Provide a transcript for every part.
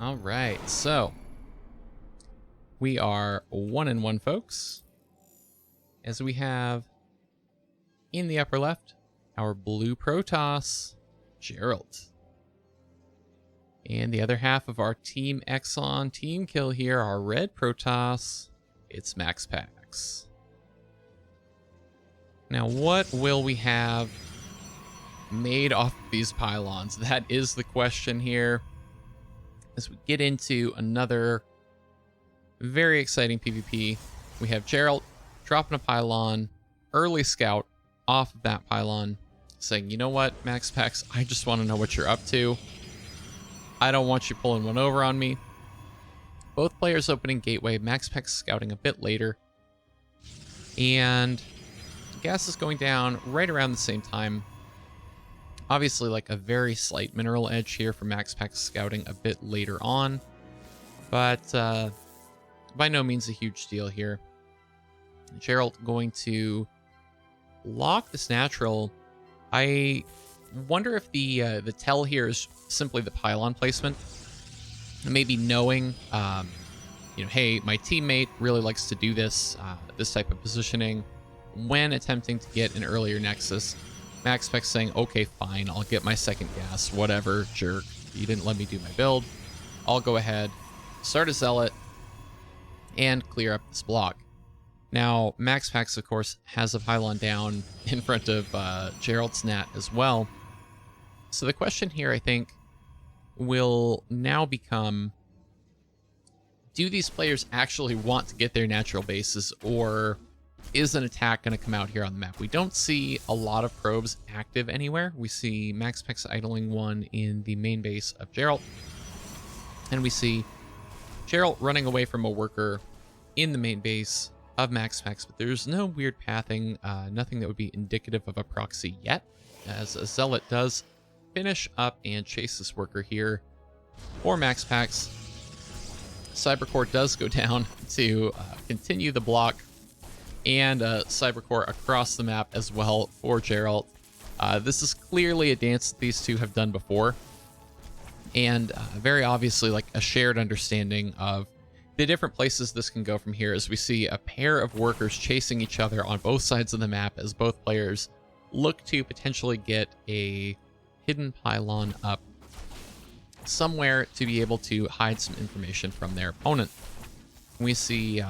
All right, so we are 1-1, folks. As we have in the upper left, our blue Protoss, Geralt. And the other half of our Team Exxon team kill here, our red Protoss, it's MaxPax. Now, what will we have made off of these pylons? That is the question here. As we get into another very exciting PvP, we have Geralt dropping a pylon, early scout off of that pylon, saying, you know what, MaxPax, I just want to know what you're up to. I don't want you pulling one over on me. Both players opening gateway, MaxPax scouting a bit later. And gas is going down right around the same time. Obviously, like a very slight mineral edge here for MaxPax scouting a bit later on. But by no means a huge deal here. Geralt going to lock this natural. I wonder if the tell here is simply the pylon placement. Maybe knowing, hey, my teammate really likes to do this type of positioning when attempting to get an earlier nexus. MaxPax saying, okay, fine, I'll get my second gas, whatever, jerk. You didn't let me do my build. I'll go ahead, start a zealot, and clear up this block. Now, MaxPax, of course, has a pylon down in front of Geralt's nat as well. So the question here, I think, will now become, do these players actually want to get their natural bases, or is an attack going to come out here on the map? We don't see a lot of probes active anywhere. We see MaxPax idling one in the main base of Geralt, and we see Geralt running away from a worker in the main base of MaxPax, but there's no weird pathing, nothing that would be indicative of a proxy yet, as a zealot does finish up and chase this worker here for MaxPax. Cybercore does go down to continue the block, and Cybercore across the map as well for Geralt. This is clearly a dance that these two have done before, and very obviously like a shared understanding of the different places this can go from here, as we see a pair of workers chasing each other on both sides of the map as both players look to potentially get a hidden pylon up somewhere to be able to hide some information from their opponent. We see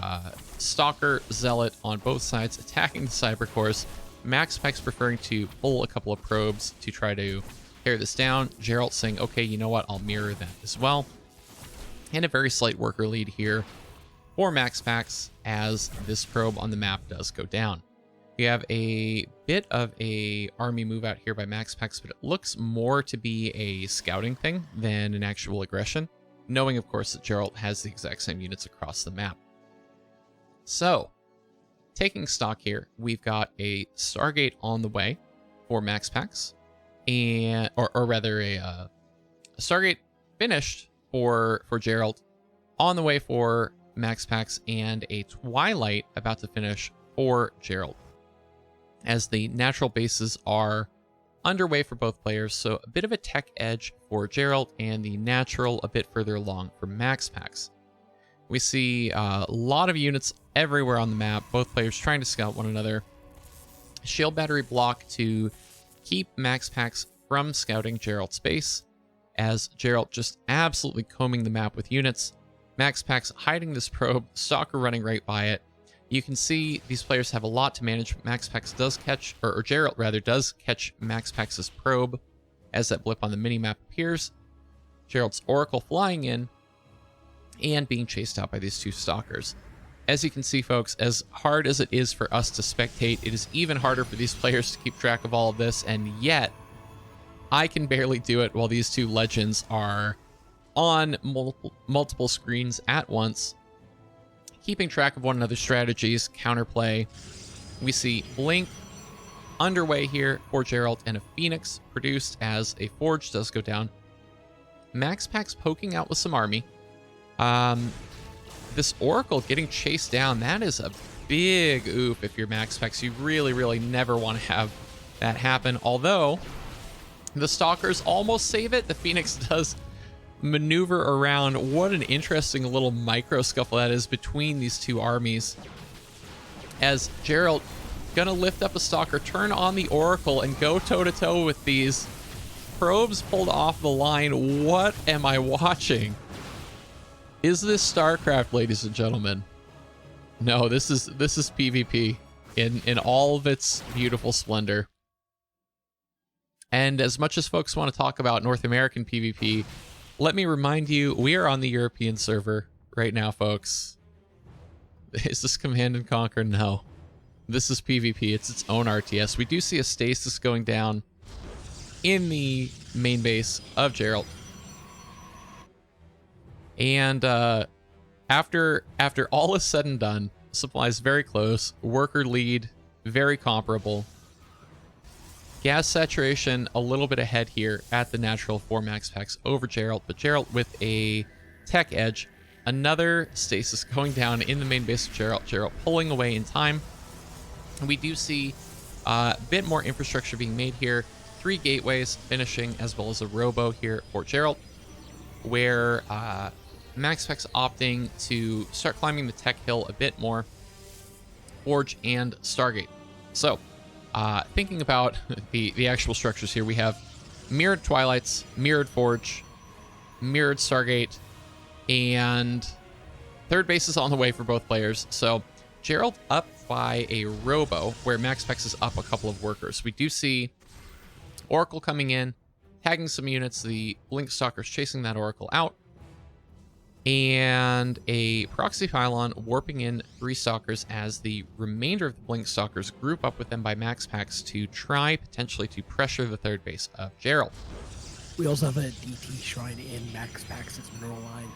Stalker, Zealot on both sides attacking the Cybercores. MaxPax preferring to pull a couple of probes to try to tear this down. Geralt saying, okay, you know what, I'll mirror that as well. And a very slight worker lead here for MaxPax as this probe on the map does go down. We have a bit of a army move out here by MaxPax, but it looks more to be a scouting thing than an actual aggression, knowing, of course, that Geralt has the exact same units across the map. So, taking stock here, we've got a Stargate on the way for MaxPax, and or rather a Stargate finished for Geralt, on the way for MaxPax, and a Twilight about to finish for Geralt, as the natural bases are underway for both players. So a bit of a tech edge for Geralt, and the natural a bit further along for MaxPax. We see a lot of units everywhere on the map, both players trying to scout one another. Shield battery block to keep MaxPax from scouting Geralt's base, as Geralt just absolutely combing the map with units. MaxPax hiding this probe, Stalker running right by it. You can see these players have a lot to manage. MaxPax does catch, or Geralt rather, does catch MaxPax's probe as that blip on the minimap appears. Geralt's Oracle flying in and being chased out by these two Stalkers. As you can see, folks, as hard as it is for us to spectate, it is even harder for these players to keep track of all of this, and yet I can barely do it while these two legends are on multiple screens at once, keeping track of one another's strategies, counterplay. We see Blink underway here for Geralt, and a Phoenix produced as a Forge does go down. MaxPax poking out with some army. This Oracle getting chased down, that is a big oof if you're MaxPax. You really, really never want to have that happen. Although the Stalkers almost save it, the Phoenix does maneuver around. What an interesting little micro scuffle that is between these two armies. As Geralt gonna lift up a stalker, turn on the Oracle, and go toe-to-toe with these probes pulled off the line. What am I watching? Is this StarCraft, ladies and gentlemen? No, this is PvP in all of its beautiful splendor. And as much as folks want to talk about North American PvP, let me remind you, we are on the European server right now, folks. Is this Command and Conquer? No. This is PvP. It's its own RTS. We do see a stasis going down in the main base of Geralt. And after all is said and done, supplies very close, worker lead very comparable. Gas saturation a little bit ahead here at the natural for MaxPax over Geralt, but Geralt with a tech edge. Another stasis going down in the main base of Geralt. Geralt pulling away in time. And we do see a bit more infrastructure being made here. 3 gateways finishing, as well as a robo here for Geralt, where MaxPax opting to start climbing the tech hill a bit more. Forge and Stargate. So, thinking about the actual structures here, we have mirrored Twilights, mirrored Forge, mirrored Stargate, and third base is on the way for both players. So Geralt up by a robo, where MaxPax is up a couple of workers. We do see Oracle coming in, tagging some units, the Blink Stalkers chasing that Oracle out, and a proxy pylon warping in 3 Stalkers as the remainder of the Blink Stalkers group up with them by MaxPax to try potentially to pressure the third base of Geralt. We also have a DT shrine in MaxPax's mineral line.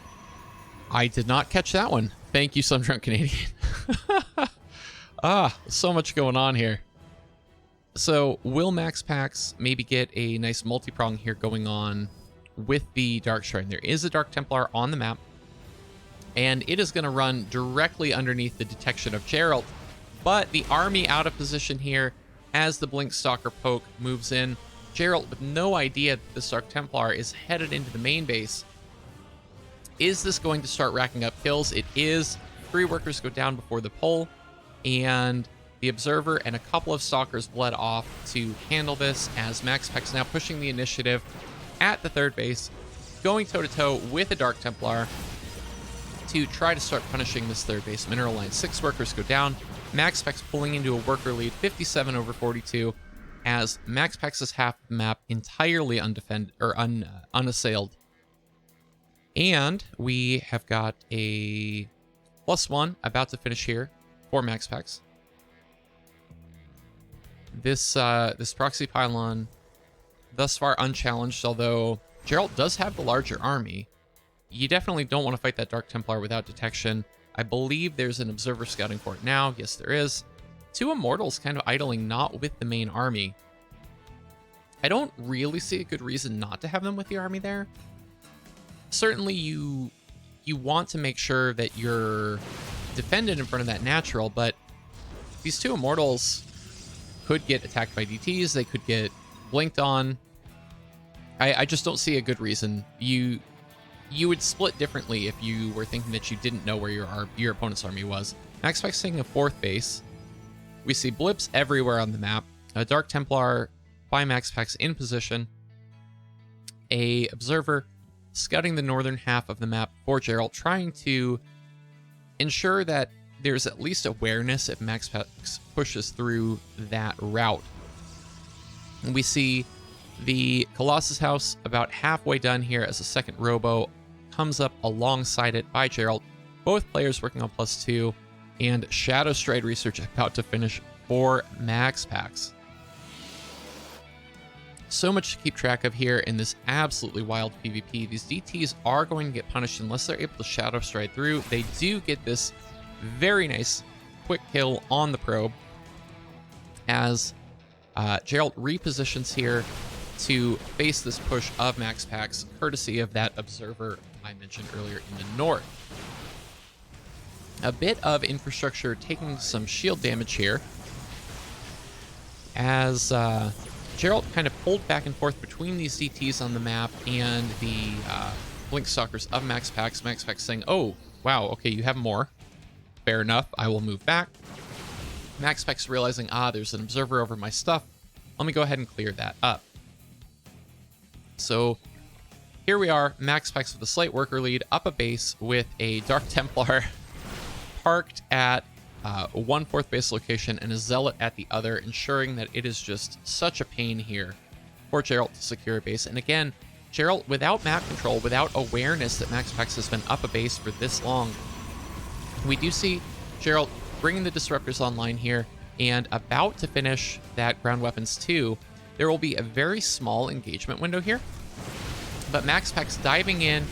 I did not catch that one. Thank you, Some Drunk Canadian. So much going on here. So will MaxPax maybe get a nice multi-prong here going on with the Dark Shrine? There is a Dark Templar on the map, and it is going to run directly underneath the detection of Geralt, but the army out of position here as the Blink Stalker poke moves in. Geralt, with no idea that this Dark Templar is headed into the main base. Is this going to start racking up kills? It is. 3 workers go down before the pull, and the Observer and a couple of Stalkers bled off to handle this, as MaxPax now pushing the initiative at the third base, going toe-to-toe with a Dark Templar to try to start punishing this third base mineral line. 6 workers go down. MaxPax pulling into a worker lead, 57 over 42, as MaxPax's half of the map entirely unassailed. And we have got a +1 about to finish here for MaxPax. This proxy pylon thus far unchallenged, although Geralt does have the larger army. You definitely don't want to fight that Dark Templar without detection. I believe there's an Observer scouting for it now. Yes, there is. 2 Immortals kind of idling, not with the main army. I don't really see a good reason not to have them with the army there. Certainly you want to make sure that you're defended in front of that natural, but these 2 Immortals could get attacked by DTs. They could get blinked on. I just don't see a good reason. You would split differently if you were thinking that you didn't know where your opponent's army was. MaxPax taking a 4th base. We see blips everywhere on the map. A Dark Templar by MaxPax in position. A Observer scouting the northern half of the map for Geralt, trying to ensure that there's at least awareness if MaxPax pushes through that route. And we see the Colossus House about halfway done here as a second robo comes up alongside it by Geralt. Both players working on +2, and Shadow Stride Research about to finish for MaxPax. So much to keep track of here in this absolutely wild PvP. These DTs are going to get punished unless they're able to Shadow Stride through. They do get this very nice quick kill on the probe, as Geralt repositions here to face this push of MaxPax, courtesy of that Observer I mentioned earlier in the north. A bit of infrastructure taking some shield damage here, as Geralt kind of pulled back and forth between these DTs on the map and the Blink Stalkers of MaxPax. MaxPax saying, oh, wow, okay, you have more. Fair enough, I will move back. MaxPax realizing, there's an observer over my stuff. Let me go ahead and clear that up. So here we are, MaxPax with a slight worker lead, up a base with a Dark Templar parked at one fourth base location and a Zealot at the other, ensuring that it is just such a pain here for Geralt to secure a base. And again, Geralt, without map control, without awareness that MaxPax has been up a base for this long, we do see Geralt bringing the Disruptors online here and about to finish that Ground Weapons 2. There will be a very small engagement window here, but MaxPax diving in,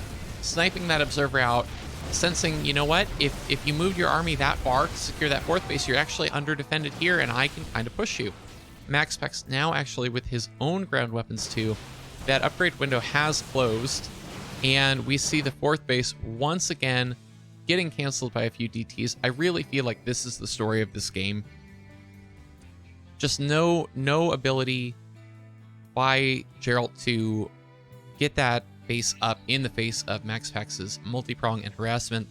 sniping that Observer out, sensing, you know what, if you moved your army that far to secure that fourth base, you're actually under defended here and I can kind of push you. MaxPax now actually with his own Ground Weapons 2, that upgrade window has closed, and we see the fourth base once again getting canceled by a few DTs. I really feel like this is the story of this game. Just no ability by Geralt to get that base up in the face of MaxPax's multi-prong and harassment,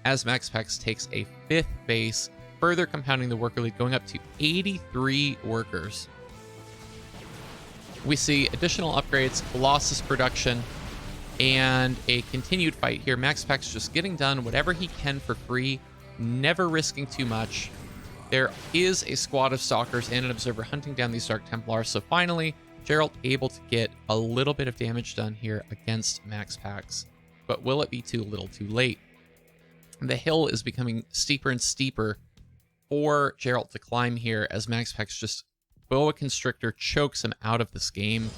as MaxPax takes a fifth base, further compounding the worker lead, going up to 83 workers. We see additional upgrades, Colossus production, and a continued fight here. MaxPax just getting done whatever he can for free, never risking too much. There is a squad of Stalkers and an Observer hunting down these Dark Templars, so finally, Geralt able to get a little bit of damage done here against MaxPax. But will it be too little too late? The hill is becoming steeper and steeper for Geralt to climb here as MaxPax just Boa Constrictor chokes him out of this game.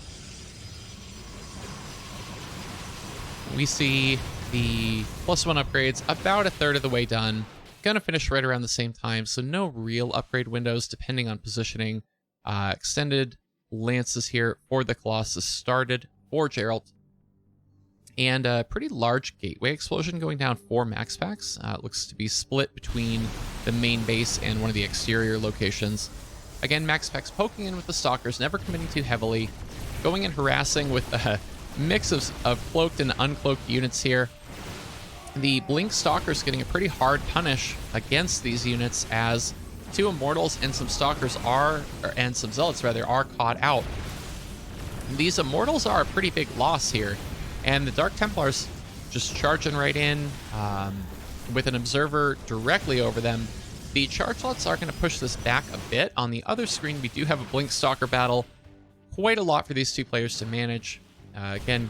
We see the +1 upgrades about a third of the way done. Gonna finish right around the same time, so no real upgrade windows depending on positioning. Extended lances here for the Colossus started for Geralt. And a pretty large gateway explosion going down for MaxPax. It looks to be split between the main base and one of the exterior locations. Again, MaxPax poking in with the Stalkers, never committing too heavily. Going and harassing with a mix of cloaked and uncloaked units here. The Blink Stalkers getting a pretty hard punish against these units as two Immortals and some Stalkers and some Zealots rather, are caught out. These Immortals are a pretty big loss here. And the Dark Templars just charging right in with an Observer directly over them. The Chargelots are going to push this back a bit. On the other screen, we do have a Blink Stalker battle. Quite a lot for these two players to manage. Again,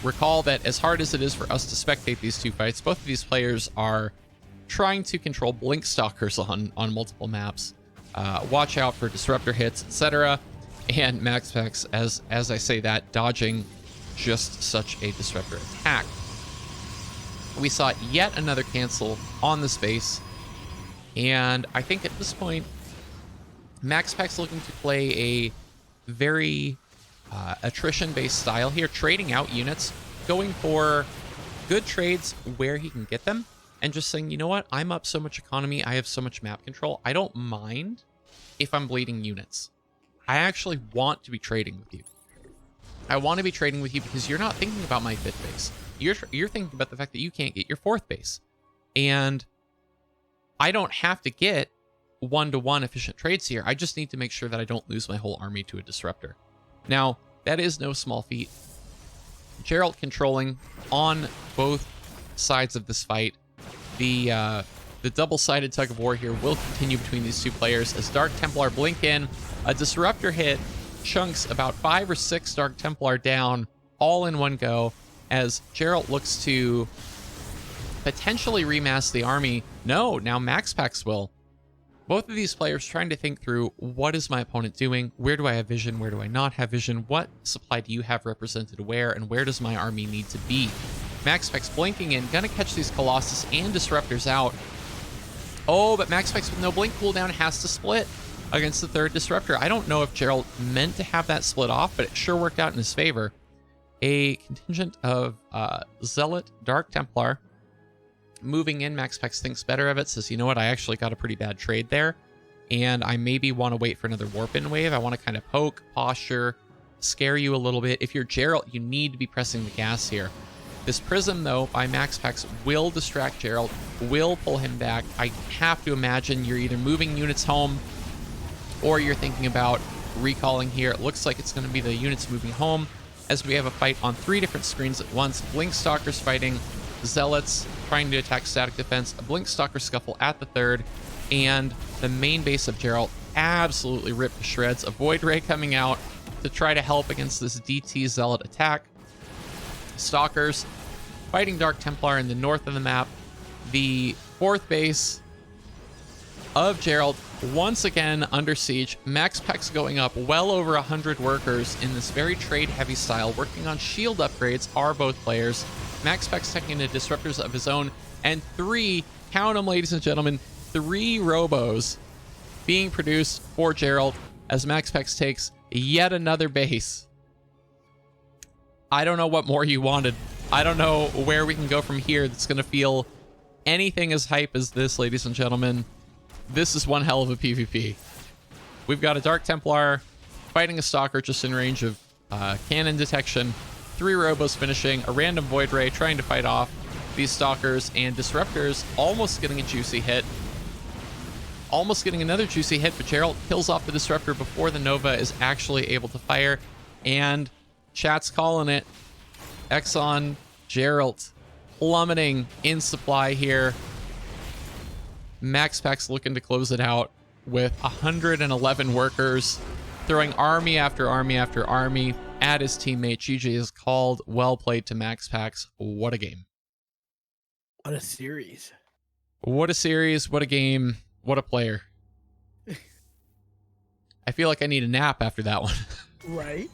recall that as hard as it is for us to spectate these two fights, both of these players are trying to control Blink Stalkers on multiple maps. Watch out for Disruptor hits, etc. And MaxPax, as I say that, dodging just such a Disruptor attack. We saw yet another cancel on the space, and I think at this point, MaxPax looking to play a very attrition-based style here, trading out units, going for good trades where he can get them, and just saying, you know what, I'm up so much economy, I have so much map control, I don't mind if I'm bleeding units. I actually want to be trading with you. I want to be trading with you because you're not thinking about my fifth base. You're thinking about the fact that you can't get your fourth base. And I don't have to get one-to-one efficient trades here. I just need to make sure that I don't lose my whole army to a Disruptor. Now, that is no small feat. Geralt controlling on both sides of this fight. The double-sided tug of war here will continue between these two players as Dark Templar blink in. A Disruptor hit chunks about 5 or 6 Dark Templar down all in one go as Geralt looks to potentially remass the army. No, now MaxPax will. Both of these players trying to think through, what is my opponent doing? Where do I have vision? Where do I not have vision? What supply do you have represented where? And where does my army need to be? MaxPax blinking in, gonna catch these Colossus and Disruptors out. Oh, but MaxPax with no blink cooldown has to split against the third Disruptor. I don't know if Geralt meant to have that split off, but it sure worked out in his favor. A contingent of Zealot Dark Templar moving in. MaxPax thinks better of it, says, you know what, I actually got a pretty bad trade there, and I maybe want to wait for another warp-in wave. I want to kind of poke, posture, scare you a little bit. If you're Geralt, you need to be pressing the gas here. This Prism, though, by MaxPax will distract Geralt, will pull him back. I have to imagine you're either moving units home or you're thinking about recalling here. It looks like it's going to be the units moving home as we have a fight on 3 different screens at once. Blink Stalkers fighting Zealots, trying to attack static defense, a Blink Stalker scuffle at the 3rd, and the main base of Geralt absolutely ripped to shreds. A Void Ray coming out to try to help against this DT Zealot attack. Stalkers fighting Dark Templar in the north of the map. The 4th base of Geralt once again under siege. MaxPax going up well over 100 workers in this very trade-heavy style, working on shield upgrades are both players. MaxPax taking the disruptors of his own, and 3, count them, ladies and gentlemen, 3 robos being produced for Geralt as MaxPax takes yet another base. I don't know what more you wanted. I don't know where we can go from here that's going to feel anything as hype as this, ladies and gentlemen. This is one hell of a PvP. We've got a Dark Templar fighting a Stalker just in range of cannon detection. 3 robos finishing, a random Void Ray trying to fight off these Stalkers, and Disruptors almost getting a juicy hit. Almost getting another juicy hit, but Geralt kills off the Disruptor before the Nova is actually able to fire. And chat's calling it. Exxon Geralt plummeting in supply here. MaxPax looking to close it out with 111 workers, throwing army after army after army at his teammate. GG is called. Well played to MaxPax. What a game. What a series. What a series. What a game. What a player. I feel like I need a nap after that one. Right?